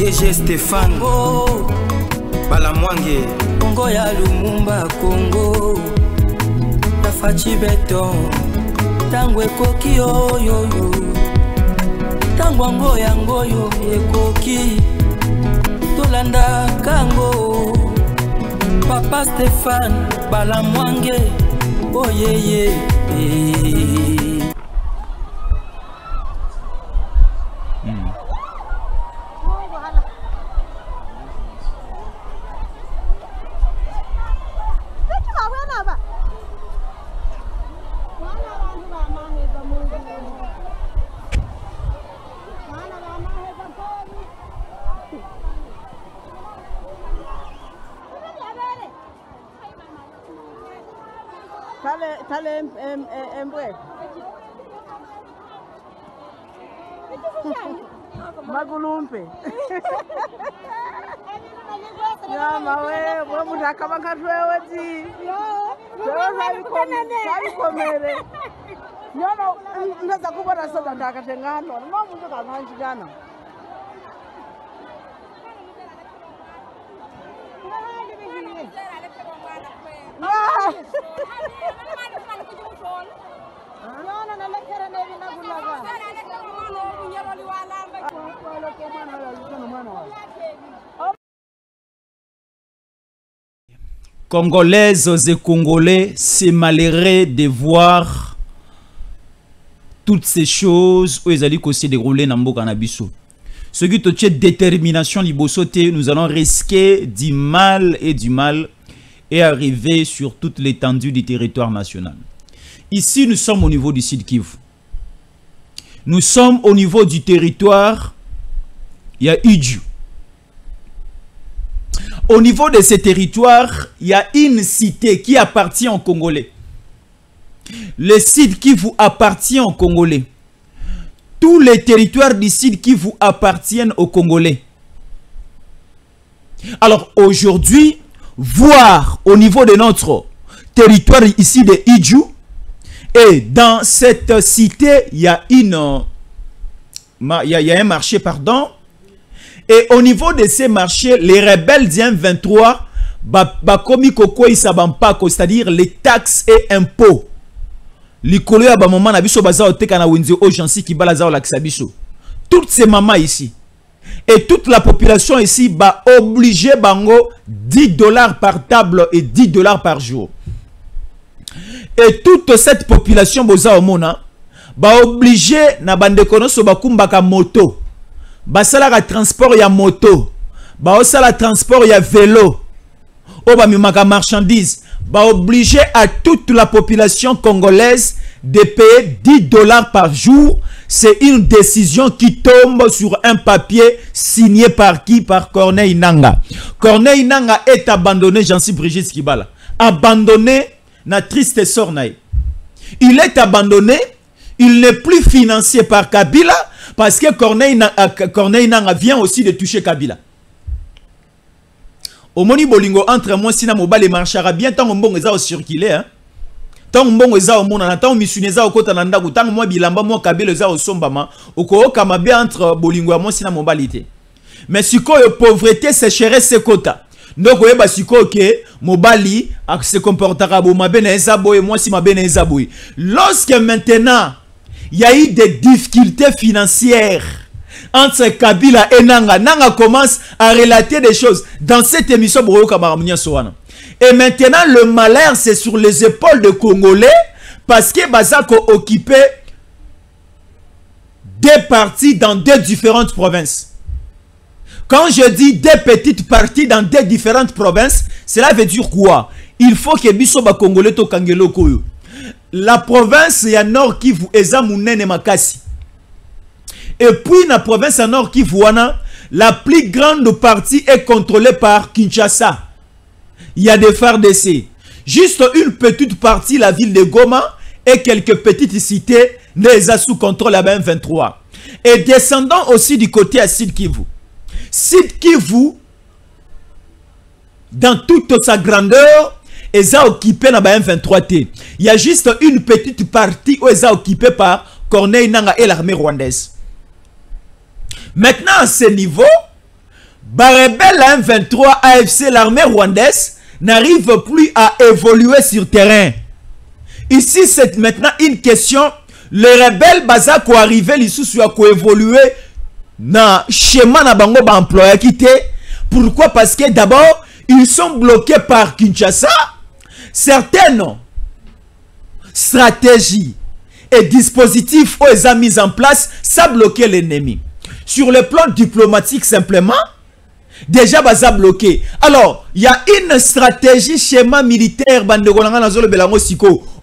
DG Stéphane Congo Balamwange Congo ya Lumumba Congo Tafachi Beton Tangwe koki oyo Tangwango yango yo ekoki Tolanda kango Papa Stéphane Balamwange oh yeah. Tale embwe magulumpe nyama we mutaka bakatwewe ti sabikomere nyono ndaza kubona soda ndakatengano no muntu kananjikana Congolaises et Congolais, c'est malheureux de voir toutes ces choses où ils allaient se dérouler dans le Canabiso. Ce qui est détermination libosoté, nous allons risquer du mal et arriver sur toute l'étendue du territoire national. Ici, nous sommes au niveau du Sud Kivu. Nous sommes au niveau du territoire, il y a Idju. Au niveau de ce territoire, il y a une cité qui appartient aux Congolais. Le Sud Kivu appartient aux Congolais. Tous les territoires du Sud Kivu appartiennent aux Congolais. Alors aujourd'hui, voir au niveau de notre territoire ici de Idju, et dans cette cité, il y a un marché, pardon. Et au niveau de ces marchés, les rebelles du M23, c'est-à-dire les taxes et impôts. Toutes ces mamans ici, et toute la population ici, va obliger bango $10 par table et $10 par jour. Et toute cette population boza omona ba obligé na bande konoso bakumbaka moto ba sala transport ya moto ba sala transport ya vélo o ba mimaka marchandise ba obligé à toute la population congolaise de payer $10 par jour. C'est une décision qui tombe sur un papier signé par qui? Par Corneille Nangaa. Corneille Nangaa est abandonné, Jean-Cy Brigitte Kibala, abandonné na triste sort naï. Il est abandonné, il n'est plus financé par Kabila parce que Corneille Nangaa vient aussi de toucher Kabila. Au moni bolingo entre moi sina mobile marchera bien tant mbongo za circuler hein. Tant mbongo za o mona tant misuneza o kota na ndaku tant moi bilamba moi Kabila za o sombama oko kama bien entre bolingo moi sina mobilité. Mais sikoyo pauvreté sécheresse se quota. Donc oyeba siko ke mobali se comportera bo mabena ezaboy moi si mabena ezaboy. Lorsque maintenant il y a eu des difficultés financières entre Kabila et Nangaa, Nangaa commence à relater des choses dans cette émission. Et maintenant le malheur c'est sur les épaules des Congolais parce que Bazako occupait deux parties dans deux différentes provinces. Quand je dis deux petites parties dans deux différentes provinces, cela veut dire quoi? Il faut que Bisoba Congolais to kangelo koyo. La province ya Nord Kivu eza munene makasi. Et puis la province ya Nord Kivu wana, la plus grande partie est contrôlée par Kinshasa. Il y a des FARDC. Juste une petite partie, la ville de Goma et quelques petites cités les a sous contrôle à M23. Et descendant aussi du côté à Sud Kivu. Sud Kivu, dans toute sa grandeur, est occupé dans M23T. Il y a juste une petite partie où est occupée par Corneille Nangaa et l'armée rwandaise. Maintenant, à ce niveau, Barebel M23 AFC, l'armée rwandaise, n'arrive plus à évoluer sur terrain. Ici, c'est maintenant une question. Les rebelles Bazako arrivé, les sous à évoluer dans le schéma na bango ba employé quitté. Pourquoi? Parce que d'abord, ils sont bloqués par Kinshasa. Certaines stratégies et dispositifs ont été mis en place, ça bloquer l'ennemi. Sur le plan diplomatique, simplement, déjà, ça bloqué. Alors, il y a une stratégie, schéma militaire,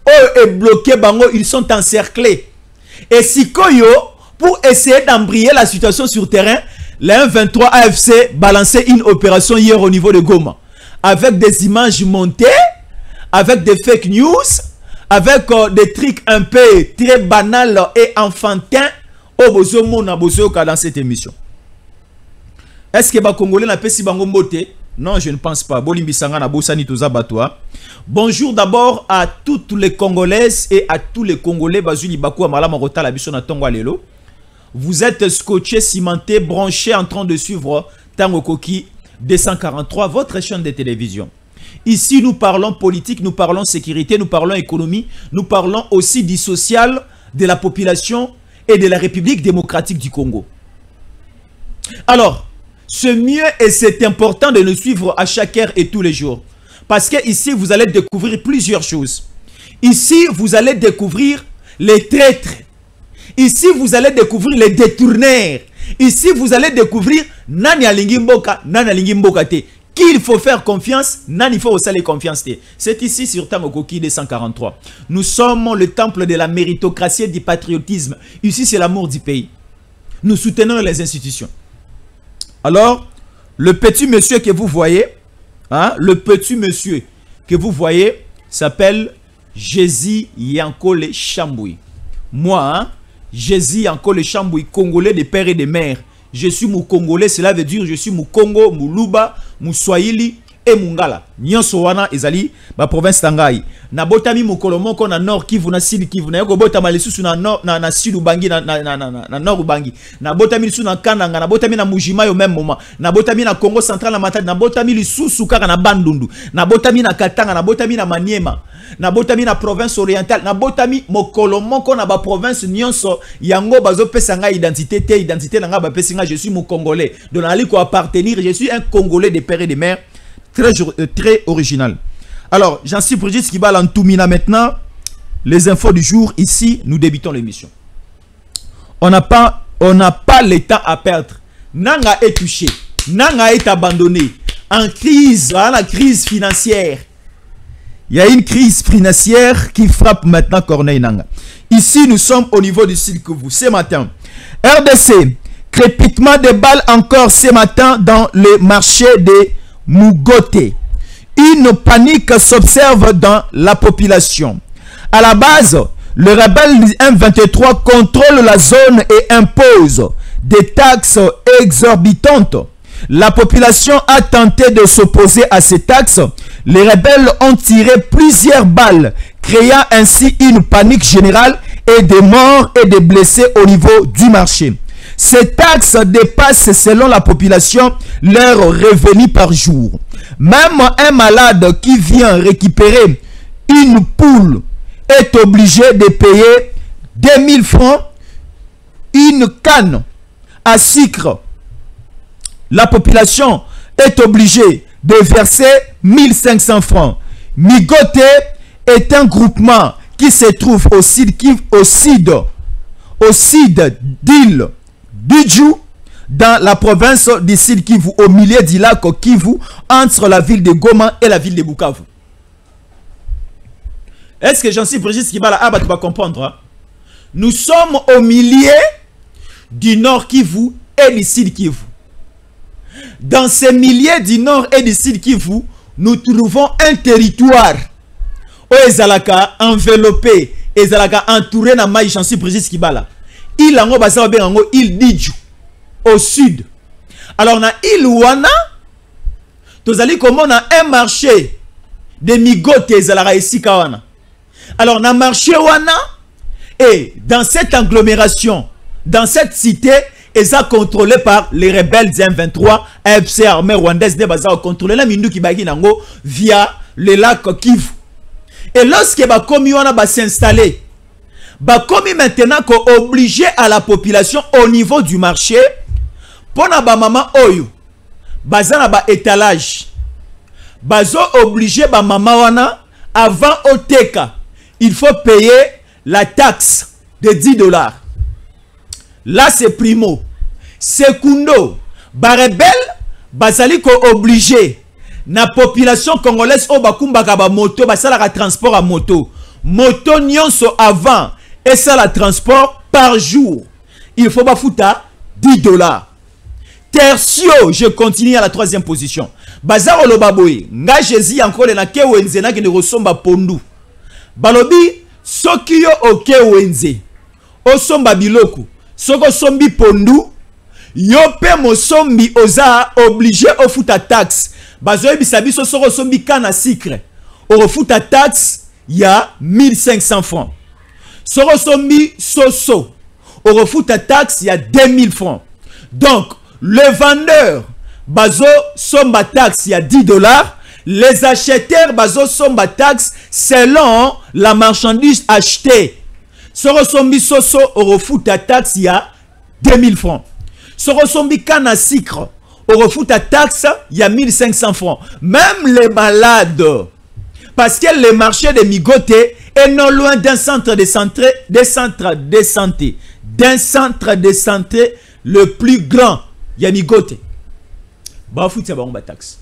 est bloqué, ils sont encerclés. Et Sikoyo, pour essayer d'embrayer la situation sur terrain, le M23 AFC balançait une opération hier au niveau de Goma. Avec des images montées, avec des fake news, avec des trucs un peu très banals et enfantins, au besoin dans cette émission. Est-ce que les Congolais n'ont pas si bango mbote? Non, je ne pense pas. Bonjour d'abord à toutes les Congolaises et à tous les Congolais. Vous êtes scotchés, cimentés, branchés, en train de suivre Tango Koki 243, votre chaîne de télévision. Ici, nous parlons politique, nous parlons sécurité, nous parlons économie, nous parlons aussi du social, de la population et de la République démocratique du Congo. Alors, c'est mieux et c'est important de nous suivre à chaque heure et tous les jours. Parce que ici, vous allez découvrir plusieurs choses. Ici, vous allez découvrir les traîtres. Ici, vous allez découvrir les détourneurs. Ici, vous allez découvrir Nani alingi mboka, Nani alingi mboka te. Qui il faut faire confiance, Nani il faut aussi les confiance te. C'est ici sur Tango Koki 243. Nous sommes le temple de la méritocratie et du patriotisme. Ici, c'est l'amour du pays. Nous soutenons les institutions. Alors, le petit monsieur que vous voyez, hein, le petit monsieur que vous voyez s'appelle Jésus Yankole Chamboui. Moi, hein, Jésus Yankole Chamboui, Congolais de père et de mère. Je suis mon Congolais, cela veut dire je suis mon Congo, mon Luba, mon Swahili et mon Ngala. Nyonso wana ezali ba province Tangai. Na botami mo kolomoko na nord Kivu na sud Kivu. Na yoko botama lisusu na sud Ubangi na nord Ubangi. Na botami lisusu na Kananga, na botami na Mujima au même moment. Na botami na Congo central na Matadi, na botami lisusu kaka na Bandundu. Na botami na Katanga, na botami na Maniema. Na botami na province orientale, na botami mokolomoko na ba province nyonso yango bazo pesa nga identité te identité na nga ba pesa nga je suis mon Congolais. Donc na liko appartenir, je suis un Congolais de père et de mère. Très original. Alors, j'en suis Brigitte Kibal en Toumina maintenant. Les infos du jour. Ici, nous débutons l'émission. On n'a pas le temps à perdre. Nanga est touché. Nanga est abandonné. En crise, la crise financière. Il y a une crise financière qui frappe maintenant Corneille Nanga. Ici, nous sommes au niveau du Sud Kivu. Ce matin, RDC, crépitement de balles encore ce matin dans le marché des Mugote. Une panique s'observe dans la population. À la base, le rebelle M23 contrôle la zone et impose des taxes exorbitantes. La population a tenté de s'opposer à ces taxes. Les rebelles ont tiré plusieurs balles, créant ainsi une panique générale et des morts et des blessés au niveau du marché. Ces taxes dépassent selon la population leur revenu par jour. Même un malade qui vient récupérer une poule est obligé de payer 2000 francs une canne à sucre. La population est obligée de verser 1500 francs. Migote est un groupement qui se trouve au sud d'île Bidjou, dans la province du Sud Kivu, au milieu du lac Kivu, entre la ville de Goma et la ville de Bukavu. Est-ce que j'en suis Brigitte Kibala? Ah bah tu vas comprendre. Hein? Nous sommes au milieu du Nord Kivu et du Sud Kivu. Dans ces milieux du Nord et du Sud Kivu, nous trouvons un territoire où Ezalaka enveloppé, Ezalaka entouré na maï, j'en suis Brigitte Kibala. Il a il Didjou au sud. Alors na il wana tozali comment on a un marché de Migote ezalaka ici kawana. Alors na marché wana et dans cette agglomération, dans cette cité, est contrôlé par les rebelles du M23, AFC armée rwandaise de baza contrôlé la mindu qui bagi nango via le lac Kivu. Et lorsque ba komi wana ba s'installer, ba komi maintenant ko obligé à la population au niveau du marché pona ba maman oyo baza na ba étalage bazo obligé ba maman wana avant oteka il faut payer la taxe de 10 $. Là c'est primo. Secundo, ba rebelle bazali ko obligé na population congolaise o bakumbaka ba moto basala ka transport à moto. Moto nyonso avant et ça la transport par jour. Il faut bafuta 10 $. Tertio, je continue à la 3e position. Bazaro lobaboy, nga Jésus encore na ke wenze na ke ne resomba pondu. Balobi soki yo oke wenze. Osomba biloko. Soko sombi pondu, yo pe mosombi oza obligé au futa taxe. Bazoe bisabiso soko sombi kana sucre. Au futa taxe, ya 1500 francs. Soko sombi soso. Au futa taxe, ya 2000 francs. Donc, le vendeur, bazo somba taxe, ya 10 $. Les acheteurs, bazo somba taxe selon la marchandise achetée. Soro sombi soso orofuta taxe ya 2000 francs. Soro sombi kana sucre orofuta taxe ya 1500 francs. Même les malades. Parce que le marché de Migote est non loin d'un centre de santé, d'un centre de santé le plus grand. Ya Migote. Ba futa ba ngba taxe.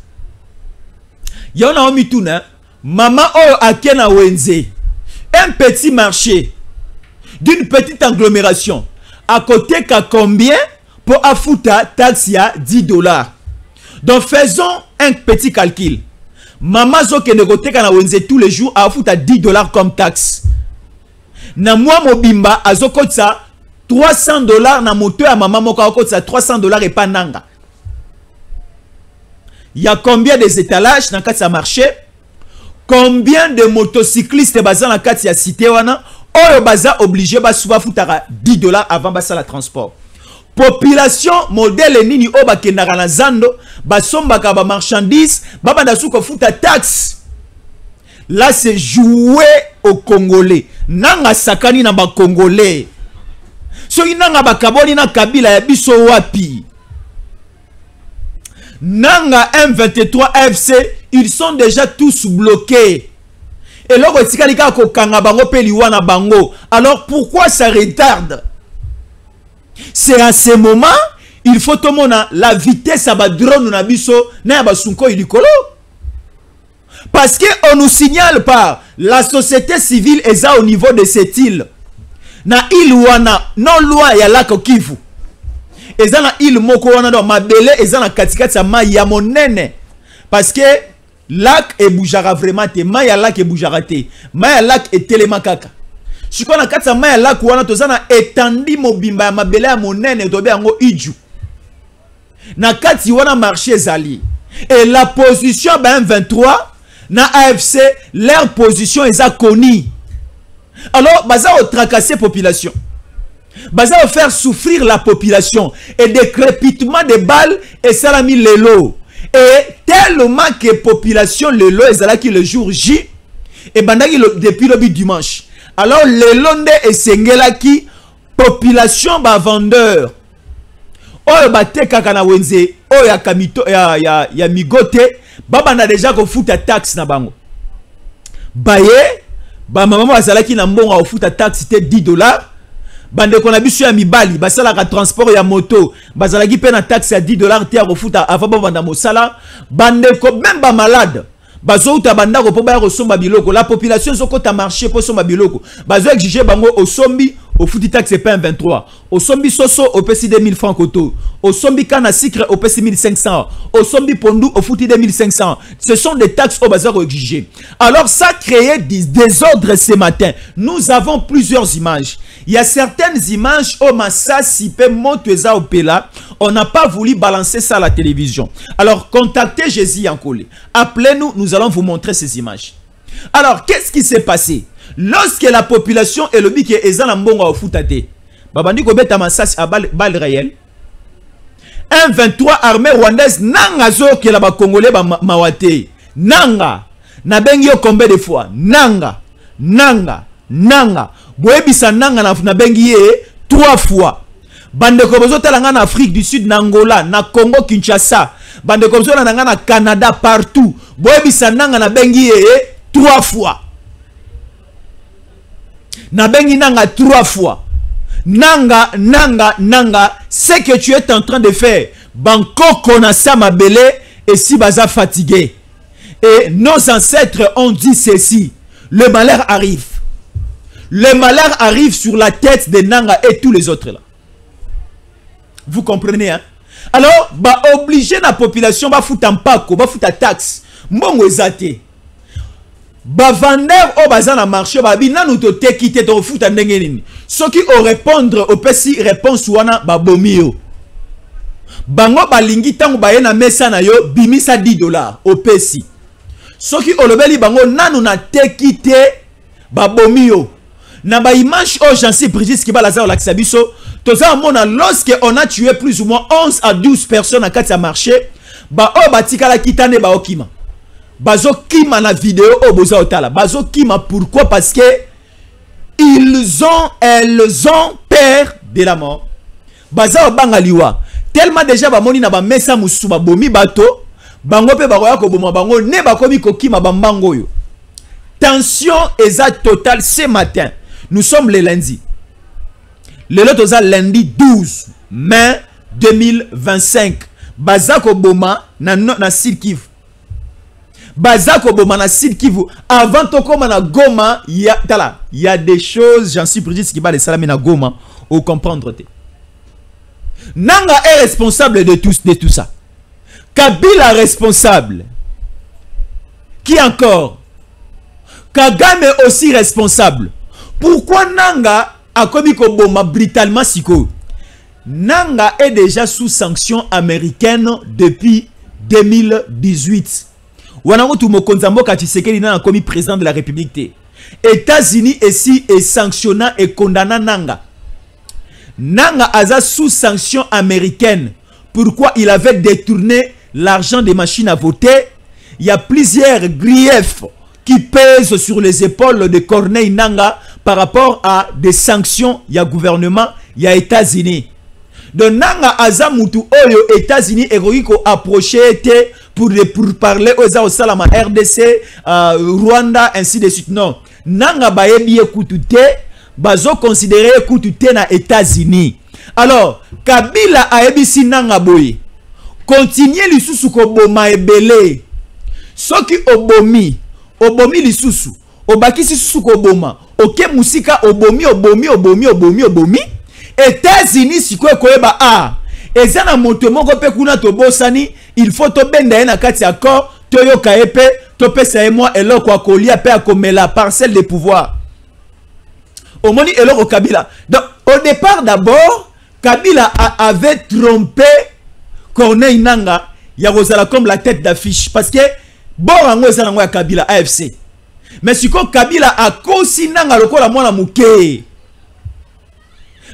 Yona omituna maman oyo akena wenze. Un petit marché d'une petite agglomération à côté qu'à combien pour afouta taxe ya 10 $. Donc faisons un petit calcul. Maman zo ke negote kana wenze tous les jours afouta 10 $ comme taxe. Na moi mobimba azokotsa 300 $ na moto ya maman moko akotsa 300 $ et pas nanga. Il y a combien des étalages dans kati ya marché? Combien de motocyclistes bazan na kati ya cité wana? Oyo baza obligé ba souba futara 10 $ avant basa la transport. Population modèle nini o bakendaka na zando basombaka ba marchandise babanda suko futa taxe. Là c'est jouer au Congolais. Nanga sakani na ba Congolais. Soki nanga bakaboli na kabila ya biso wapi. Nanga M23 FC, ils sont déjà tous bloqués. Et là, alors pourquoi ça retarde? C'est à ce moment, il faut tout le monde la vitesse à drone na biso na basunko ilikolo. Parce que on nous signale par la société civile est au niveau de cette île. Na île wana non loi ya lac Kivu. Eza na île moko wana do mabele eza na katikati ya mai ya monene. Parce que lac et boujara vraiment te mai ya lac et boujara te mai ya lac et telema kaka siko na kati ya mai ya lac wana tozana etandi mobimba ya mabele ya monene tobe yango iju na kati wana marché ezali et la position ba M23 na AFC leur position eza connue. Alors baza au tracasser population, baza au faire souffrir la population et des crépitements de balles et salami lelo. Et tellement que population le lo ezalaki le jour J et bandaki depuis le dimanche. Alors le londe et sengelaki population ba vendeur. Oyo bateka kana wenze oyo kamito ya migote babanda déjà ko futa taxe na bango. Baye ba maman azalaki na mbongo au futa taxe te 10 $. Bande kon abisu ya mibali basala ka transport ya moto bazalaki pe na taxe ya 10 $ te ya kofuta avant banda mosala bande ko même ba malade bazo uta banda ko po ba ko somba biloko la population zokota marché po somba biloko bazo exiger bango au sombi au futi taxe pe 23 au sombi soso au pesi 2000 francs koto au sombi kana sucre au pesi 1500 au sombi pondu au futi 2500. Ce sont des taxes au bazar exigées. Alors ça crée des désordres ce matin. Nous avons plusieurs images. Il y a certaines images au Massassi pe Monteza au Pela. On n'a pas voulu balancer ça à la télévision. Alors contactez Jésus Yankole. Appelez-nous, nous allons vous montrer ces images. Alors qu'est-ce qui s'est passé? Lorsque la population est le bique et ezana mbongo au futate babandi ko beta Massassi à balle réelle M23 armée rwandaise nanga zo ke la ba congolais ba mawate nanga na bengi yo combien de fois nanga boyebisa nanga na bengi ye 3 fois bandeko bozo talanga na Afrique du Sud na Angola na Congo Kinshasa bandeko bozo na na Canada partout boyebisa nanga na bengi ye 3 fois na bengi nanga 3 fois nanga ce que tu es en train de faire Bangkok na sama belé et si baza fatigué et nos ancêtres ont dit ceci le malheur arrive sur la tête de Nanga et tous les autres là. Vous comprenez hein? Alors bah obliger la population ba foutre en pako ba foutre taxe mbongo ezate ba vendeur au bazar na marché ba bina nous to te quitter to foutre ndenge nini ceux qui au répondre au pesi réponse wana ba bomio bango balingi tango ba na mesa na yo bimisa $10 au pesi ceux qui au lobeli bango nanu na te quitter ba bomio na ba image au Jansi Brigitte qui va la zéro l'axabiso toza mona lorsque on a tué plus ou moins 11 à 12 personnes à quatre marché ba o batika la kitane ba okima bazo kima na vidéo au boza otala bazo kima pourquoi parce que elles ont peur de la mort baza bangaliwa tellement déjà ba moni na ba mesa musu ba bomi bato bango pe ba ko boma bango ne ba komi kokima bambango yo tension exacte totale ce matin. Nous sommes le lundi. Le lundi 12 mai 2025. Bazako Boma na Sud-Kivu. Bazako Boma na Sud-Kivu. Avant Tokoma na Goma, il y a des choses, j'en suis précis, qui va les salami na Goma, au comprendre. Nanga est responsable de tout ça. Kabila responsable. Qui encore? Kagame est aussi responsable. Pourquoi Nanga a commis Koboma brutalement siko? Nanga est déjà sous sanction américaine depuis 2018. Wanamotu Mokonzambo Kachisekeli n'a commis président de la République. États-Unis ici est sanctionnant et condamnant Nanga. Nanga a sous sanction américaine. Pourquoi il avait détourné l'argent des machines à voter? Il y a plusieurs griefs qui pèsent sur les épaules de Corneille Nanga par rapport à des sanctions, il y a gouvernement, il y a États-Unis. Donc Nanga Azamutu Oyo États-Unis héroïque approché pour parler aux Salama RDC, Rwanda, ainsi de suite. Non. Nanga Baebi Ekutute, Bazo considéré Ekutute na États-Unis. Alors, Kabila Aebisi Nanga Boye, continuez l'isusu Koboma Ebele. Ce qui obomi lisusu obakisi susu koboma oke musika obomi États-Unis siko koyeba ezana moto moko pe kuna tobosani il faut to benda na kati accord toyoka epe to pesa e moi eloko akolia pe akomela parcelle de pouvoir omoni eloko Kabila. Donc au départ d'abord Kabila avait trompé Corneille Nanga ya rozala comme la tête d'affiche parce que Borango ezanango ya Kabila AFC. Mais si Kabila a kosi nanga lokola mwana muke.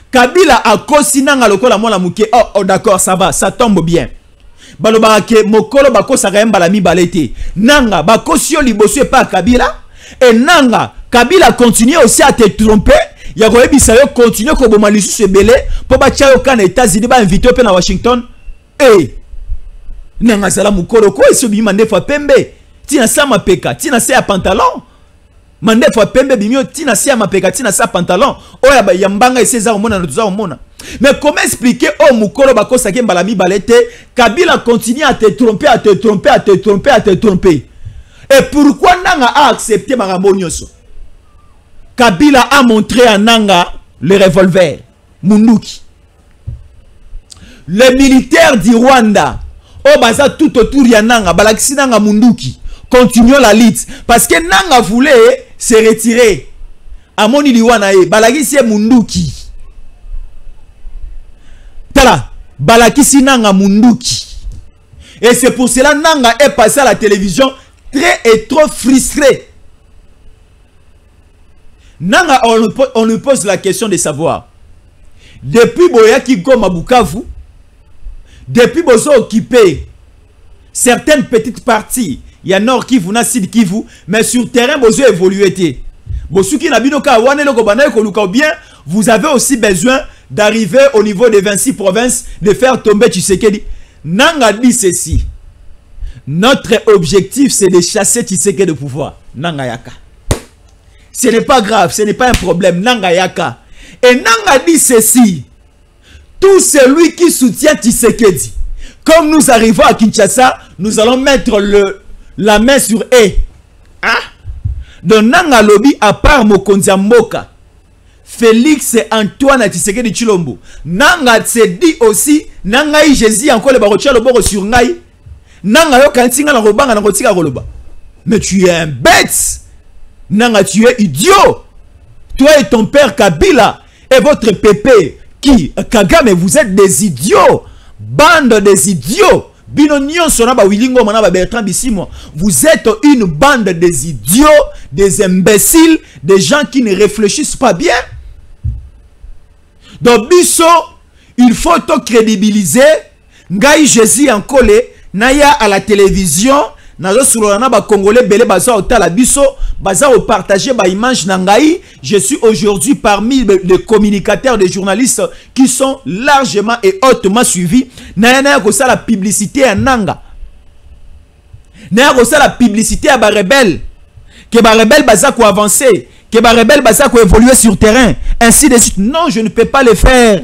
Kabila a kosi nanga lokola mwana muke. Oh d'accord, ça va, ça tombe bien. Baloba ke mokolo bakosa remba la mibalete. Nanga bakosi yo liboso pas Kabila et nanga Kabila continue aussi à te tromper. Ya koyebisa yo continue ko boma lisusu ebele po ba tia yo kana États-Unis ba inviter pe na Washington. Nanga sala mukoro ko esi bimi mandefa pembe tina sa mapeka tina se ya pantalon mandefa pembe bimio tina se ya mapeka tina sa pantalon oya ba yambanga eseza omona na tuza omona. Mais comment expliquer au mukoro bakosa ke mbala mi balete Kabila continue à te tromper et pourquoi Nanga a accepté makambo nyonso? Kabila a montré à Nanga le revolver Munduki. Les militaires du Rwanda oh baza tout autour ya Nanga balakisi Nanga Munduki continuons la lutte parce que Nanga voulait se retirer amoni liwana e balakisi Munduki tala balakisi Nanga Munduki et c'est pour cela Nanga est passé à la télévision très et trop frustré. Nanga on lui pose la question de savoir depuis Boyaki Goma Bukavu Depuis bozo occupé certaines petites parties, il y a Nord Kivu, na Sud Kivu, mais sur terrain bozo évolué. Bosuki na binoka wane loko banaye koluka bien, vous avez aussi besoin d'arriver au niveau des 26 provinces, de faire tomber Tshisekedi. Nanga dit ceci. Notre objectif, c'est de chasser Tshisekedi de pouvoir. Nanga yaka. Ce n'est pas grave, ce n'est pas un problème. Nanga yaka. Et Nanga dit ceci. Tout celui qui soutient Tshisekedi, comme nous arrivons à Kinshasa, nous allons mettre la main sur eux. Hein? Donc Nanga lobby, à part Mokonzi Mboka, Félix Antoine Tshisekedi Tshilombo, Nanga se dit aussi, Nanga y Jésus encore le barotia le bord sur Ngai, Nanga yo kantinga na robanga na rotika roloba. Mais tu es un bête. Nanga, tu es idiot. Toi et ton père Kabila et votre pépé qui Kagame, vous êtes des idiots. Bande des idiots. Binonion sonaba wilingo manaba Bertrand Bissimo. Vous êtes une bande des idiots, des imbéciles, des gens qui ne réfléchissent pas bien. Donc biso, il faut te crédibiliser. Ngai Jésus en collé, naya à la télévision, nazo sulona ba congolais belé baza otala biso, baza o partager ba image nangai. Je suis aujourd'hui parmi les communicateurs, des journalistes qui sont largement et hautement suivis. Naya ko ça la publicité à Nanga. Naya ko ça la publicité à ba rebelle. Que ba rebelle baza ko avancer, que ba rebelle baza ko évoluer sur terrain, ainsi de suite. Non, je ne peux pas le faire.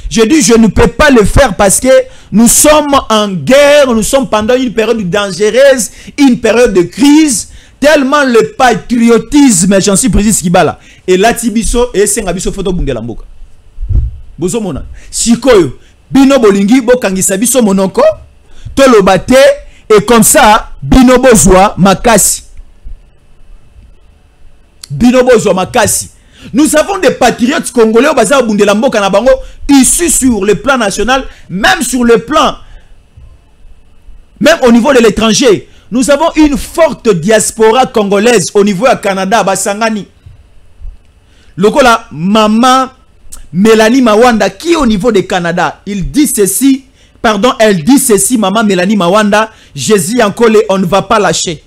Je dis je ne peux pas le faire parce que nous sommes en guerre, nous sommes pendant une période dangereuse, une période de crise, tellement le patriotisme, j'en suis précis Kibala. Et là Tibiso et Sengabiso photo bungela mboka. Bozo mona. Sikoyo, bino bolingi bokangisa biso monoko, tolobate et comme ça bino bozwa makasi. Bino bozwa makasi. Nous avons des patriotes congolais issus sur le plan national, même sur le plan, même au niveau de l'étranger. Nous avons une forte diaspora congolaise au niveau du Canada, Basangani. Lokola maman Mélanie Mawanda qui est au niveau du Canada, il dit ceci, pardon, elle dit ceci, maman Mélanie Mawanda, Jésus en collé, on ne va pas lâcher.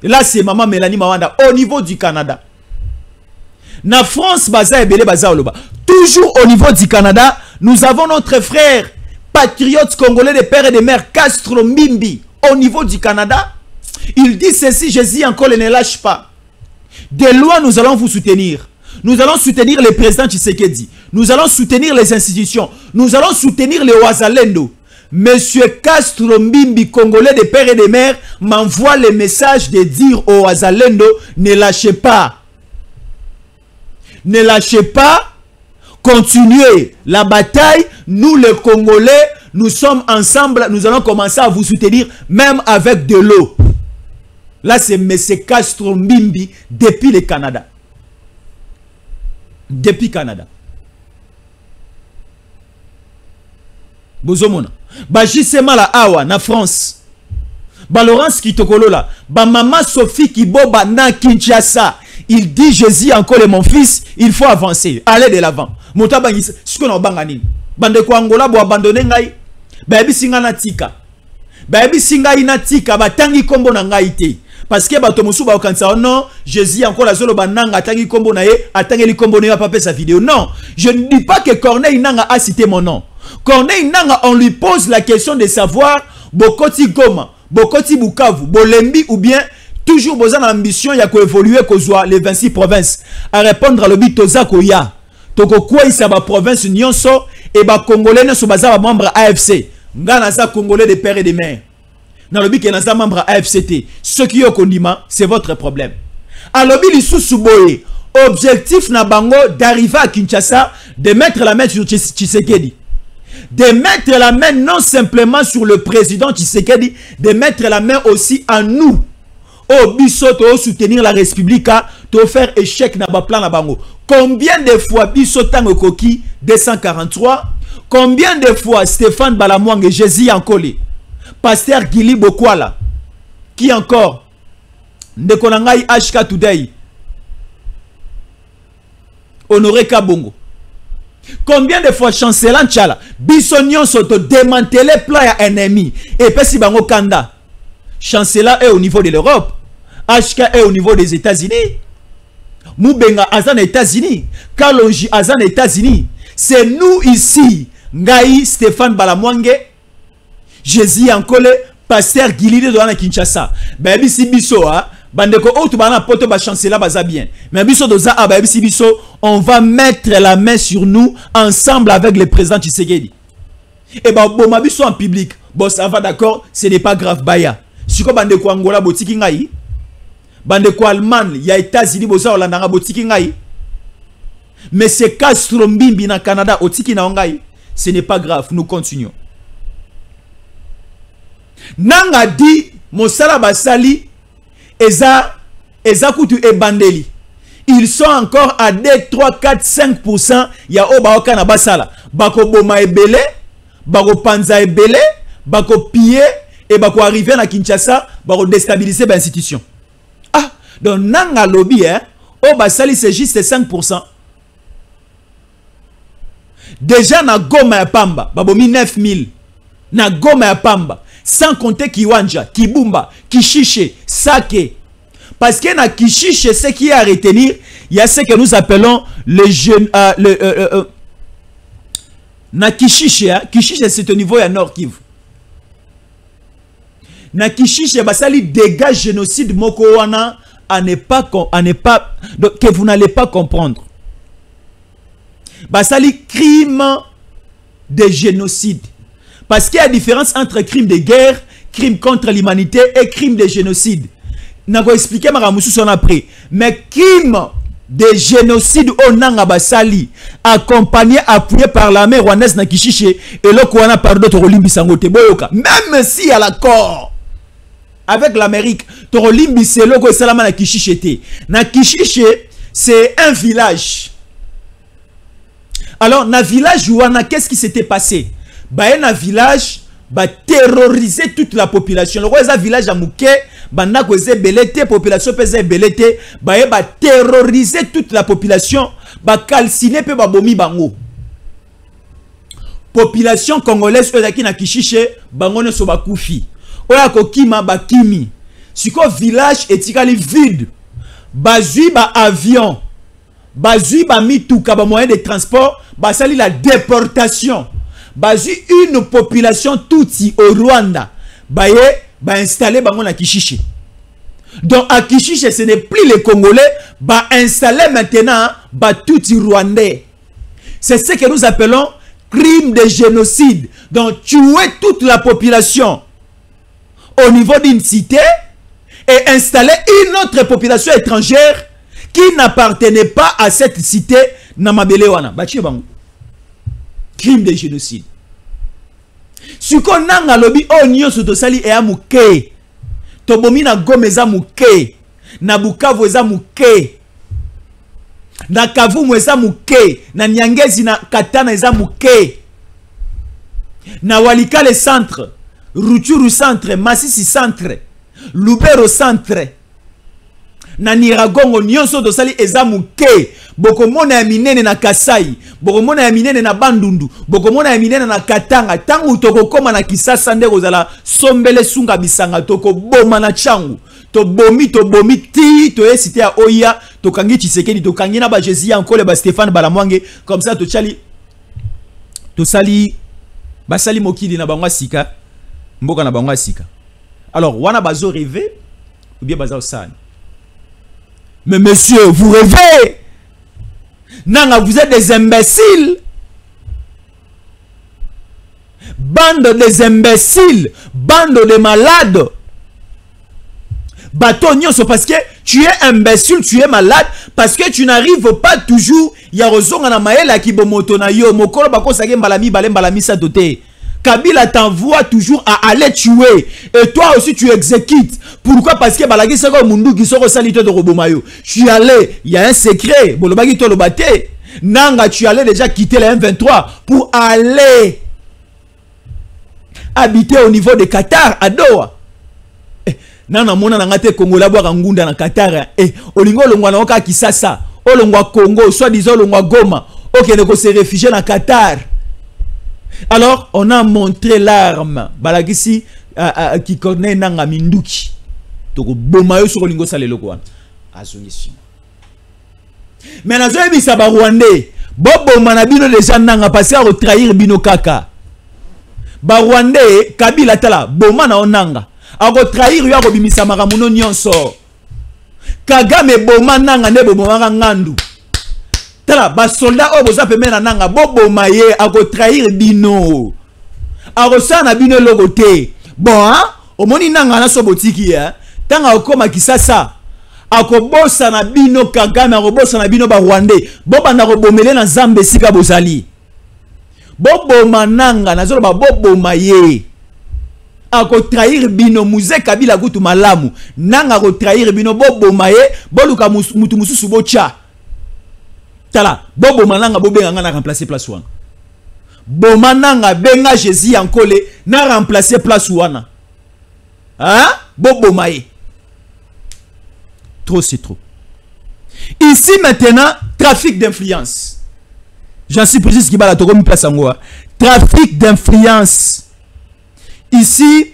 Là c'est maman Mélanie Mawanda au niveau du Canada. Na France, baza et belé baza oloba. Toujours au niveau du Canada, nous avons notre frère patriote congolais de père et de mère Castro Mbimbi au niveau du Canada. Il dit ceci, Jésus encore ne lâche pas. De loin, nous allons vous soutenir. Nous allons soutenir le président Tshisekedi. Nous allons soutenir les institutions. Nous allons soutenir les Ouazalendo. Monsieur Castro Mbimbi, congolais de père et de mère, m'envoie le message de dire aux Ouazalendo, ne lâchez pas. Ne lâchez pas, continuez la bataille. Nous les Congolais, nous sommes ensemble, nous allons commencer à vous soutenir même avec de l'eau. Là c'est M. Castro Mbimbi depuis le Canada. Depuis Canada. Bozomona. Bajisema la awa na France. Ba Laurence Kitokolo là. Ba maman Sophie Kiboba na Kinshasa. Il dit Jésus encore mon fils, il faut avancer, aller de l'avant. Mota bangisa, ce qu'on a bangani. Bande ko Angola bo abandonner ngai. Ba singa na tika. Ba singa ina tika ba tangi kombo na ngai te. Parce que ba tomosu ba okansa non, Jésus encore la zolo bananga tangi kombo na ye, atangi li kombo na papa sa vidéo. Non, je ne dis pas que Corneille Nanga a cité mon nom. Corneille Nanga, on lui pose la question de savoir Bokoti Goma, Bokoti Bukavu, Bolembi ou bien toujours besoin d'ambition, il y a qu'évoluer les 26 provinces. À répondre à l'objet Toza Koya. Toko quoi isa ba province nyonso et ba congolais ne sont pas membre AFC. Ngana za congolais de père et de mère. Dans l'objet qui est membre AFCT. Ce qui est au condiment, c'est votre problème. À l'objet l'issou souboye. Objectif na bango d'arriver à Kinshasa, de mettre la main sur Tshisekedi. De mettre la main non simplement sur le président Tshisekedi, de mettre la main aussi à nous. Oh, biso to soutenir la République, to faire échec na ba plan na bango. Combien de fois biso tango koki 243? Combien de fois Stéphane Balamwang Jésus Ankole, Pasteur Gili Bokwala, qui encore Ndekonangai HK Today, Honoré Kabongo. Combien de fois chancelier Nchala Bissonion s'auto démantelé plan ya ennemi. Et puis si bango kanda. Chancelier est au niveau de l'Europe. HK est au niveau des États-Unis. Moubenga Azan États-Unis. Kalonji Azan États-Unis. C'est nous ici. Ngai Stéphane Balamwange. Jésus Ankole. Pasteur Guilide de Wana Kinshasa. Baby si biso ha. Bandeko auto bana poto ba chancelier baza bien. Mais biso doza a baby si biso. On va mettre la main sur nous. Ensemble avec le président Tshisekedi. Et bah bon ma biso en public. Bon ça va d'accord. Ce n'est pas grave baya. Siko bandeko Angola botiki ngai. Bandeko Allemagne, il y a États-Unis, bosa Hollande, botiki ngai. Mais c'est Castro Mbimbi na Canada, otiki na ngai. Ce n'est pas grave, nous continuons. Nanga dit, Mosala Basali, Eza Kutu et Bandeli. Ils sont encore à 2, 3, 4, 5%. Il y a Obaoka na Basala. Bako Boma Ebele, Bako Panza Ebele, Bako Piller, et Bako arriver na Kinshasa, Bako déstabiliser l'institution. Donc, nanga lobby, hein, au Basali, c'est juste 5%. Déjà, na Goma ya Pamba, babomi 9000. Na Goma ya Pamba. Sans compter Kiwanja, Kibumba, Kishiche, Sake. Parce que na Kishiche, ce qui est à retenir, il y a ce que nous appelons le jeune. Na Kishiche, hein, Kishiche, c'est au niveau ya Nord Kivu. Na Kishiche, Basali dégage génocide Mokowana. Que vous n'allez pas comprendre. Basali crime de génocide. Parce qu'il y a une différence entre crime de guerre, crime contre l'humanité et crime de génocide. Je vais expliquer après. Mais crime de génocide au Nanga Basali, accompagné, appuyé par l'armée rwandaise na Kishiche et le Kouana par d'autres Olimbisangote Boyoka. Même si à l'accord avec l'Amérique, Torolimbi c'est logo salama na Kishiche. Na Kishiche, c'est un village. Alors, na village ouana, qu'est-ce qui s'était passé? Bah, na village, bah, terroriser toute la population. Le roi village à Mouké, bah, na goze belete, population pèse belete, bah, terroriser toute la population, bah, calciner pe ba bomi bango. Population congolaise, qui na Kishiche, bango ne so ba koufi. Oya kokima bakimi. Siko village etikali vide. Bazui ba avion. Bazui ba mituka ba moyen de transport. Basali la déportation. Bazui une population touti au Rwanda. Baye ba installé bango na Kishiche. Donc à Kishiche ce n'est plus les Congolais. Ba installé maintenant ba touti Rwandais. C'est ce que nous appelons crime de génocide. Donc tuer toute la population au niveau d'une cité et installer une autre population étrangère qui n'appartenait pas à cette cité Namabelewana. Crime de génocide. Si on a un lobby, on y a sali et amouké. Tobomi na gomeza mouké. Na Bukavu eza mouké. Na Kavumu eza mouké. Na Nyangezi na Katana eza mouké. Na Walikale centre. Rutshuru centre, Masisi centre, Lubero centre, na Niragongo nyonso dosali eza muke. Bokomona ya minene na Kasai, bokomona ya minene na Bandundu, bokomona ya minene na Katanga. Tangu tokokoma na Kisasa nde kozala sombele sunga bisanga toko boma na changu. To bomi ti to esite ya oya to kangi Tshisekedi to kangi na ba Jésus Ankole ba Stéphane Balamwange comme ça to chali to sali basali mokili na bangwa sika. Mboka na bango sika. Alors, wana bazo rêver ou bien bazo san. Mais monsieur, vous rêvez. Nanga, vous êtes des imbéciles. Bande des imbéciles, bande de malades. Batonio, c'est parce que tu es imbécile, tu es malade, parce que tu n'arrives pas toujours. Il y a raison na maela ki bomoto na yo, mokolo bako sage mbalami balemi sa doté. Kabila t'envoie toujours à aller tuer. Et toi aussi tu exécutes. Pourquoi? Parce que balagi sako mundu qui soko salite de robomayo. Je suis allé, il y a un secret. Bolobagi to lobate. Nanga, tu allais déjà quitter la M23 pour aller habiter au niveau de Qatar, à Doha. Nana mona nangate Congo la boire ngunda na Qatar. Olingo longwa na oka Kisasa. Olongwa Congo, soit disant longwa Goma. Ok, donc se réfugier dans Qatar. Alors, on a montré l'arme. Balagisi qui connaît Nanga Minduki. Donc, Bomayo sur Lingo Salelo Kwan. Azongi. Mais na zoyebi sa ba Rwandais. Bobo manabino déjà Nanga passé à trahir Bino Kaka. Ba Rwandais, Kabila Tala, Boma na Onanga. A trahir yo bimisa maramuno nyonso. Kagame Boma Nanga ne Boma Ngandu. Tala, ba soldat o boza pe mena nanga bobo maye a trahir bino. A na bino logote. Bon, hein? Omoni nanga na so botiki ya. Tanga okoma kisasa. A bosa na bino Kagame a bosa na bino ba Rwandais. Boba na robomele na Zambe sika bozali. Bobo mananga na zolo ba bobo maye. A trahir bino muze Kabila gutu malamu. Nanga trahir bino bobo maye. Boluka mutu mususu bocha. Tala, bobo mananga bobenga na remplacer place wana. Bo mananga benga Jésus ankole na remplacer place wana. Hein? Bobo maye. Trop c'est trop. Ici maintenant, trafic d'influence. J'en suis précis qui va la tokomi place angoa. Trafic d'influence. Ici,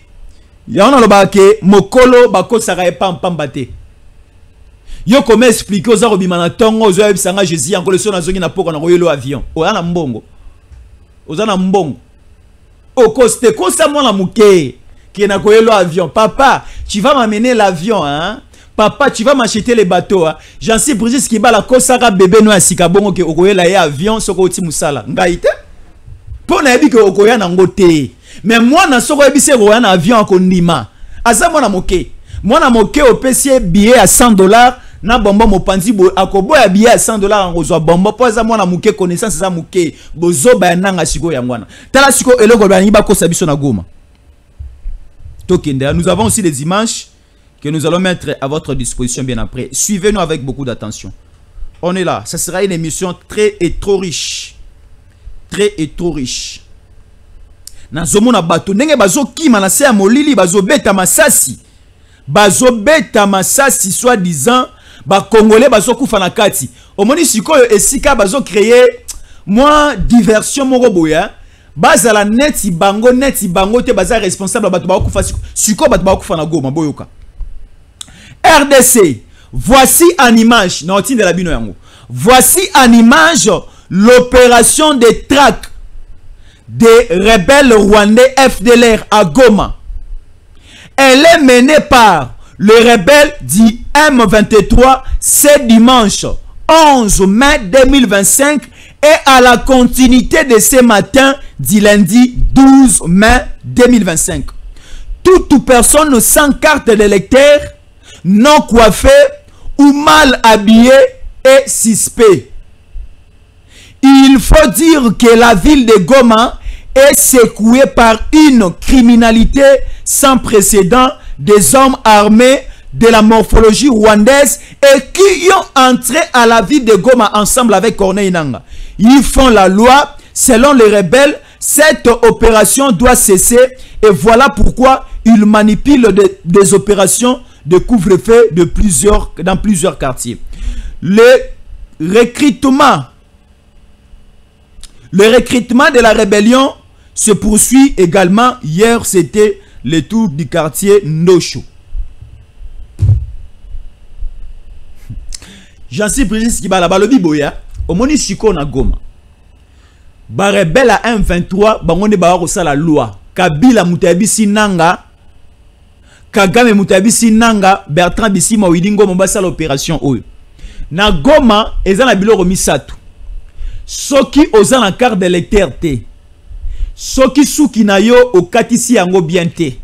il y a un obake mokolo bako saraye pambate. Yo comment expliquer aux arobimana tongo aux oeufs sanga Jésus encore le son na zongi na poko na royelo avion. Oza mbongo. Oza na mbongo. Au coste kosa mwana muke qui na royelo avion. Papa, tu vas m'amener l'avion hein? Papa, tu vas m'acheter les bateaux hein? J'en sais précis qui ba la kosaka bébé no asika bongo ke okoyela ya avion soko oti musala. Ngaite? Pour na yebi ke okoya na ngote. Mais moi na soko yebi se roya na avion akondima. Asa mwana muke. Mwana muke opesi billet à $100. Na bombo mopanzi bo akobo ya billet à $100 en rezo bombo poza mwana muke connaissance za muke bozo ba nanga siko ya ngwana tala siko eloko bani ba kosa biso na Goma. Tokende, nous avons aussi des images que nous allons mettre à votre disposition bien après. Suivez-nous avec beaucoup d'attention. On est là, ça sera une émission très et trop riche. Très et trop riche. Na zomo na bato ndenge bazo kima na se ya molili bazo beta masasi. Bazo beta masasi soi-disant ba congolais bazo kufa na kati omoni sikoyo esika bazo créer moi diversion moko boya bazala neti bango te baza responsable bato ba kufa siko bato ba kufa na Goma boyoka. RDC, voici en image na otinde la bino yango. Voici en image l'opération de traque des rebelles rwandais FDLR à Goma. Elle est menée par le rebelle dit M23 ce dimanche 11 mai 2025 et à la continuité de ce matin du lundi 12 mai 2025. Toute personne sans carte d'électeur, non coiffée ou mal habillée est suspect. Il faut dire que la ville de Goma est secouée par une criminalité sans précédent des hommes armés de la morphologie rwandaise et qui ont entré à la ville de Goma ensemble avec Corneille Nangaa. Ils font la loi. Selon les rebelles, cette opération doit cesser et voilà pourquoi ils manipulent des opérations de couvre-feu dans plusieurs quartiers. Le recrutement de la rébellion se poursuit également. Hier, c'était le tour du quartier Ndosho. J'en suis précis qui va là-bas le biboya. Au moni siko na Goma. Ba rebelle à M23, bangonde ba rosa la loi. Kabila mutabisi nanga. Kagame mutabisi nanga. Bertrand Bisima Widingo Mombasa l'opération oyo. Na Goma, ezana biloko misatu. Soki ozana carte d'électeur te. Soki suki na yo okatisi yango bien te.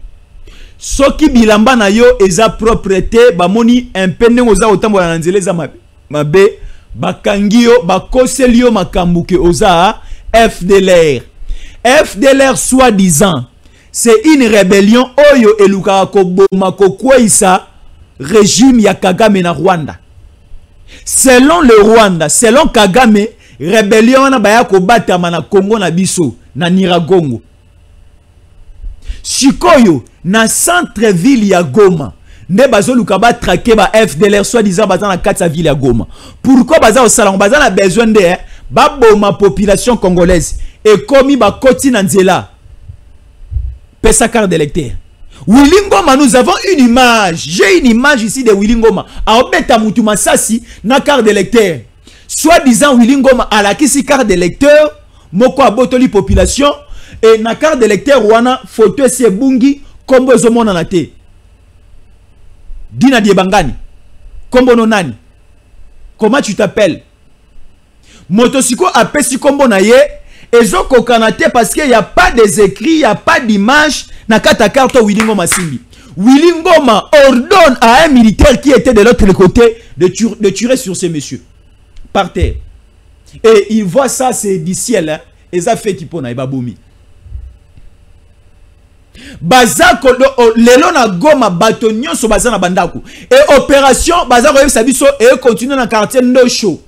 Soki bilamba na yo eza propreté bamoni impende oza otambola na nzela eza mabe bakangi yo bakoseli yo makambuke oza FDLR. FDLR soi-disant c'est une rébellion oyo eluka koboma kokweisa régime ya Kagame na Rwanda. Selon le Rwanda, selon Kagame, rébellion na baya kobatama na Congo na biso na Nyiragongo. Shikoyo na centre-ville ya Goma. Ne bazo luka ba traquer ba FDLR soi-disant baza na kati ya ville ya Goma. Pourquoi baza au salon baza na besoin de ma population congolaise et comme ba koti na nzela pesa carte d'électeur. Willy Ngoma, nous avons une image. J'ai une image ici de Willy Ngoma. A obeta mutu masasi na carte d'électeur. Soit disant Willy Ngoma a la kisi carte d'électeur, moko abotoli population et na carte d'électeur wana photo se bungi kombo ezomona na te. Dina Diebangani. Kombo no nani? Comment tu t'appelles? Motosiko apesi kombo na ye ezo kokanate parce qu'il n'y a pas des écrits, il n'y a pas d'image na kata carte Willy Ngoma Simbi. Willy Ngoma ordonne à un militaire qui était de l'autre côté de tuer sur ces messieurs. Par terre. Et il voit ça, c'est du ciel. Hein? Et ça fait qu'il pona baboumi. Bazako lelo na goma batonyo so bazana bandaku. Et opération bazako yeb sabiso et continue dans le quartier Ndosho.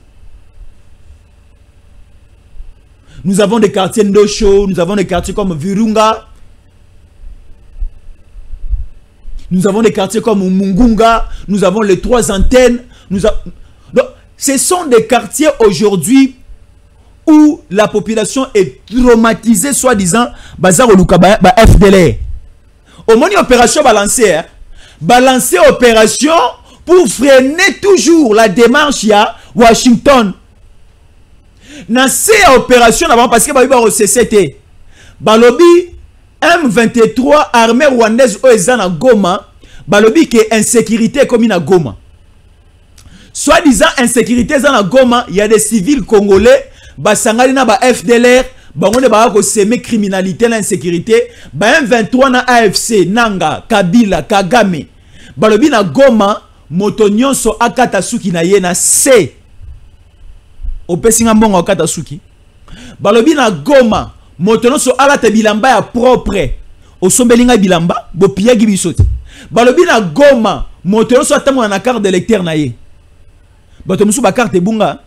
Nous avons des quartiers Ndosho, nous avons des quartiers comme Virunga. Nous avons des quartiers comme Mungunga, nous avons les 3 antennes. Donc, ce sont des quartiers aujourd'hui où la population est traumatisée, soi-disant, bazar oluka ba FDLR. Au moins, une opération balancée, hein? Balancer opération pour freiner toujours la démarche à Washington. Dans ces opérations, parce que bah au CCT, balobi M23 armée rwandaise oezana Goma, balobi que insécurité comme na Goma. Soit disant insécurité zana Goma, il y a des civils congolais, basangali na ba FDLR, bango ne ba ko semer criminalité na insécurité, ba M23 na AFC, Nanga, Kabila, Kagame. Balobi na Goma, motonyon so akata suki na ye na C. Opesinga mbongo akata suki. Balobi na Goma, motono so alata bilamba ya propre. Osombelinga bilamba, bo piyagi bisote. Balobi na Goma, motono so atamu na carte d'électeur na ye. Bato musu ba carte bunga.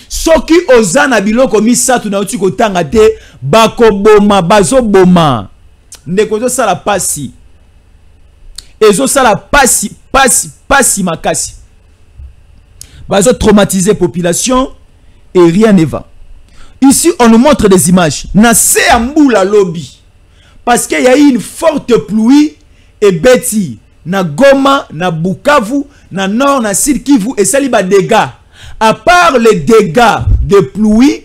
Soki ozana biloko misatu na uti kotanga te, bako boma, bazo boma. Ndeko zo sala pasi. Ezo sala pasi makasi. Bazo traumatiser population et rien ne va. Ici, on nous montre des images. Na Seamboula lobby. Parce qu'il y a eu une forte pluie et bêtis. Na Goma, na Bukavu, na Nord, na Sud Kivu et ça, il y a des dégâts. À part les dégâts de pluie,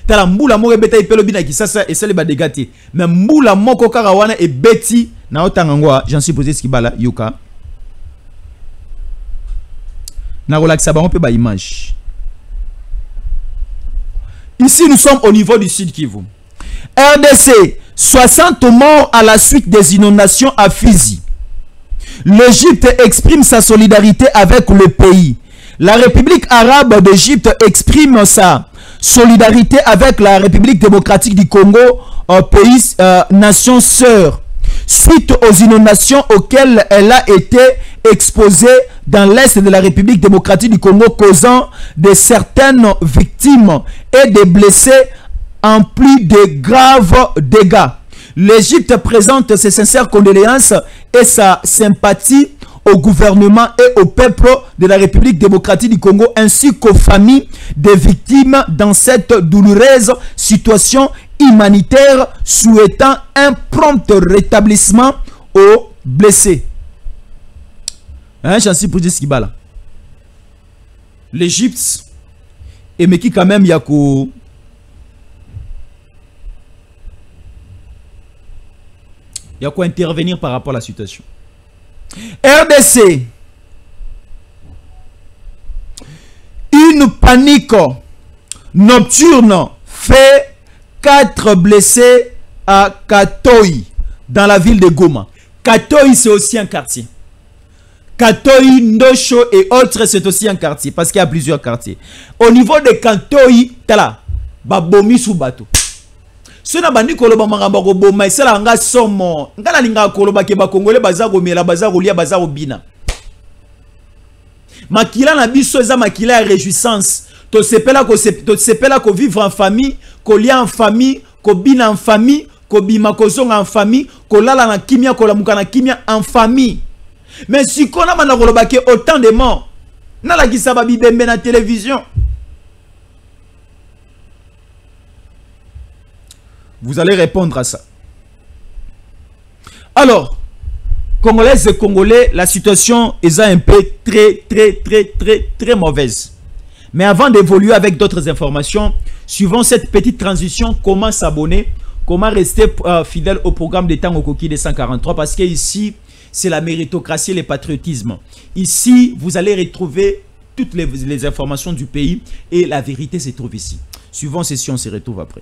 t'as la mboula mo rebeta ipelo bina ki ça et ça, il y a des dégâts. Mais mboula moko karawana et bêtis. Na otangangwa, j'en suis posé ce qui bala, Yoka. Na relaxa ba on peut ba image. Ici, nous sommes au niveau du Sud Kivu. RDC, 60 morts à la suite des inondations à Fizi. L'Égypte exprime sa solidarité avec le pays. La République arabe d'Égypte exprime sa solidarité avec la République démocratique du Congo, pays, nation sœur, suite aux inondations auxquelles elle a été exposée dans l'est de la République démocratique du Congo, causant de certaines victimes et des blessés en plus de graves dégâts. L'Égypte présente ses sincères condoléances et sa sympathie au gouvernement et au peuple de la République démocratique du Congo ainsi qu'aux familles des victimes dans cette douloureuse situation humanitaire, souhaitant un prompt rétablissement aux blessés. Hein, j'en suis pour dire ce qui va là. L'Égypte, et mais qui quand même, il y a quoi intervenir par rapport à la situation. RDC, une panique nocturne fait 4 blessés à Katoyi, dans la ville de Goma. Katoyi, c'est aussi un quartier. Katoyi, Ndosho et autres, c'est aussi un quartier, parce qu'il y a plusieurs quartiers. Au niveau de Katoyi, tala, babomi sous bateau. Si on a bandi koloba mangamba boma, c'est la nga somo. Ngala linga koloba ke ba Congolais bazaro mela bazaro lia bazaro bina. Makila na biso eza makila ya réjouissance. To sepela ko vivre en famille, ko lia en famille, ko bina en famille, ko bima ko zonga en famille, ko lala na kimia ko lamuka na kimia en famille. Mais si on a mana koloba ke autant de morts, na la kisa ba bibembe na télévision. Vous allez répondre à ça. Alors, Congolaises et Congolais, la situation est un peu très mauvaise. Mais avant d'évoluer avec d'autres informations, suivant cette petite transition, comment s'abonner, comment rester fidèle au programme des Tango Koki des 143, parce que ici, c'est la méritocratie et le patriotisme. Ici, vous allez retrouver toutes les informations du pays et la vérité se trouve ici. Suivant ceci, on se retrouve après.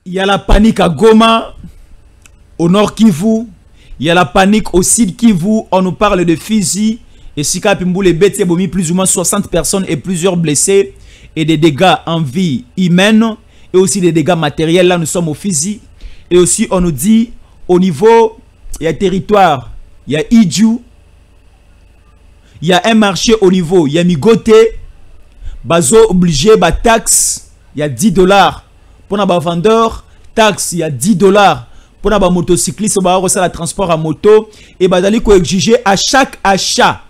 Il y a la panique à Goma, au nord Kivu. Il y a la panique au sud Kivu. On nous parle de Fizi. Et Sika Pimbu, les bêtes, ont mis plus ou moins 60 personnes et plusieurs blessés. Et des dégâts en vie humaine. Et aussi des dégâts matériels. Là, nous sommes au Fizi. Et aussi, on nous dit, au niveau, il y a territoire. Il y a Idju. Il y a un marché au niveau. Il y a Migote. Bazo obligé, ba taxe. Il y a $10. Pour les vendeurs, taxe, il y a $10. Pour les motocyclistes, il y a le transport à moto. Et il faut exiger à chaque achat.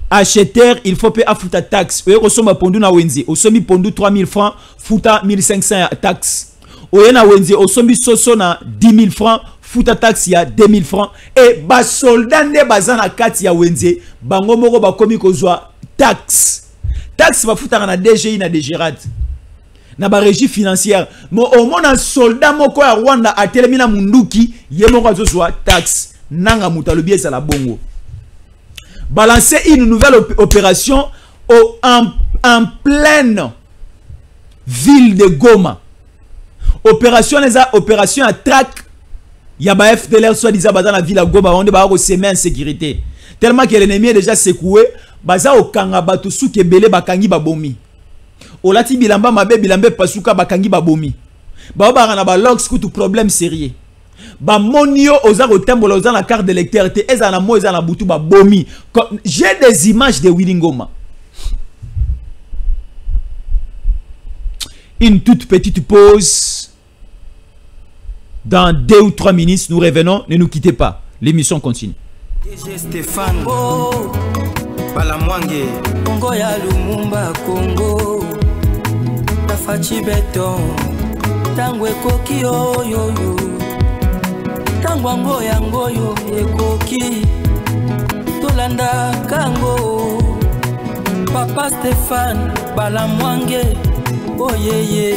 Acheteur, il faut payer à fouta taxe. Vous avez pondu na wenzi. Vous avez pondu 3000 francs, fouta 1500 taxe. Vous avez wenzi, vous avez soso na 10 000 francs, fouta taxe, il y a 2000 francs. Et les soldats ne bazan na kati ya wenzi, bango moko ba komi kozwa taxe. Taxe ba fouta na DGI na DGRAD. Na ba régie financière. Mais au moins un soldat moko ya Rwanda a telemina munduki, ye moko azozwa taxe. Nanga muta le biais la bongo. Balancer une nouvelle opération en pleine ville de Goma. Opération à traque. Il y a ba FDLR soit disant dans la ville de Goma, on est ba semer en sécurité. Tellement que l'ennemi est déjà secoué, baza au kangaba tout sous kebele bakangi babomi. Olati bilamba mabe bilambe pasuka bakangi babomi. Ba na ba lox kutu problème sérieux. Ba monio oza kotembola oza na carte d'électeur te eza na mo eza na butu ba bomi. J'ai des images de Willy Ngoma. Une toute petite pause. Dans 2 ou 3 minutes, nous revenons. Ne nous quittez pas. L'émission continue. DG Stéphane Balamwange Congo ya Lumumba Congo Tafachi beton Tangwe koki oyo Tangwango yango yo ekoki Tolanda kango Papa Stéphane Balamwange Oh yeah yeah